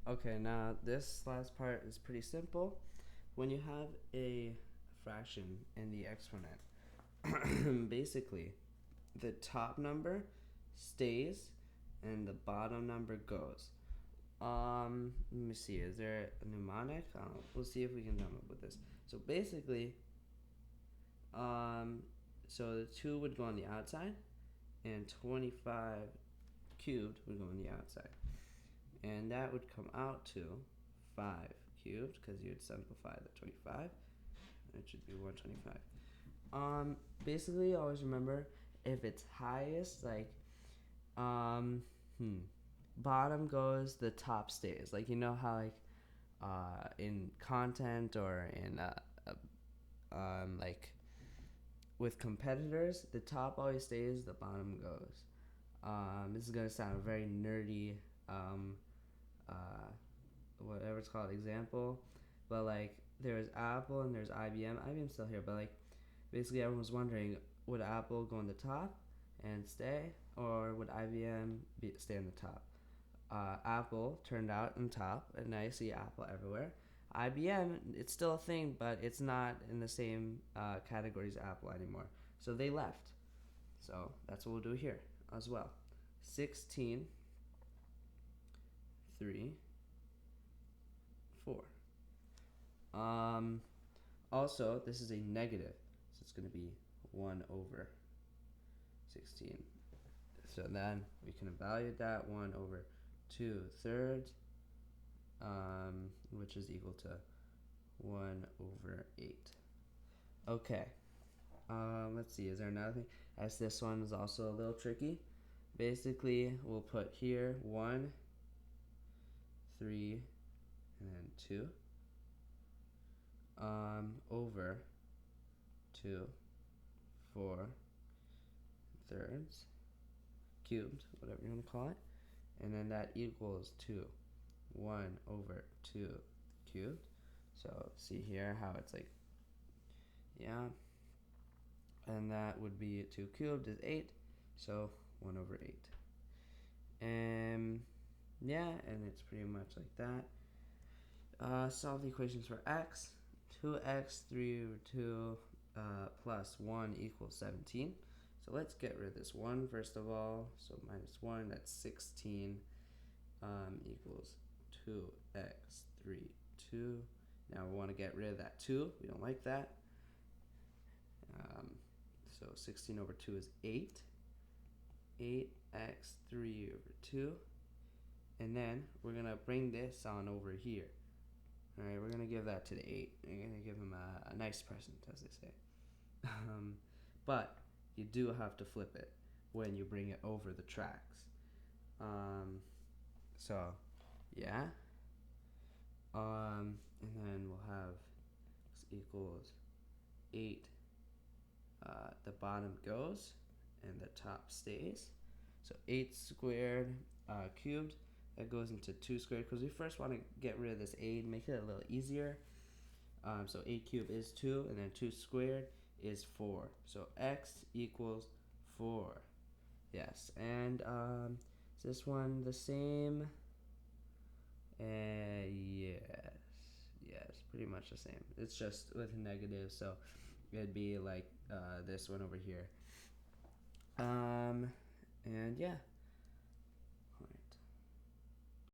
Okay, now this last part is pretty simple. When you have a fraction in the exponent, basically the top number stays and the bottom number goes. Let me see. Is there a mnemonic? We'll see if we can come up with this. So basically, um, so the 2 would go on the outside, and 25 cubed would go on the outside, and that would come out to 5 cubed because you'd simplify the 25. It should be 125. Basically, always remember if it's highest, like, um, bottom goes, the top stays. Like, you know how, like, in content or in, like, with competitors, the top always stays, the bottom goes. This is gonna sound very nerdy, uh, whatever it's called, example, but like there's Apple and there's IBM. IBM's still here, but like basically everyone was wondering, would Apple go on the top and stay, or would IBM stay on the top? Apple turned out on top, and now you see Apple everywhere. IBM, it's still a thing, but it's not in the same category as Apple anymore. So they left. So that's what we'll do here as well. 16, 3, 4. Also, this is a negative, so it's going to be 1 over 16. So then we can evaluate that 1 over 2/3, which is equal to 1 over 8. Okay, let's see, is there another thing? As this one is also a little tricky. Basically, we'll put here 1, 3, and then 2, over 2, 4/3 cubed, whatever you want to call it, and then that equals to 1 over 2 cubed. So see here how it's like, yeah, and that would be 2 cubed is 8, so 1 over 8. And yeah, and it's pretty much like that. Solve the equations for x. 2x 3 over 2 plus 1 equals 17. So let's get rid of this 1 first of all. So minus 1, that's 16, equals 2x 3, 2. Now we want to get rid of that 2. We don't like that. So 16 over 2 is 8. 8x 3 over 2. And then we're going to bring this on over here. Alright, we're going to give that to the 8. We're going to give him a nice present, as they say. But you do have to flip it when you bring it over the tracks. So, yeah. And then we'll have x equals 8. The bottom goes and the top stays. So 8 squared cubed, that goes into 2 squared because we first want to get rid of this 8, make it a little easier. So 8 cubed is 2, and then 2 squared is 4. So x equals 4. Yes, and is this one the same? Yes, pretty much the same. It's just with negative, so it'd be like this one over here. And yeah.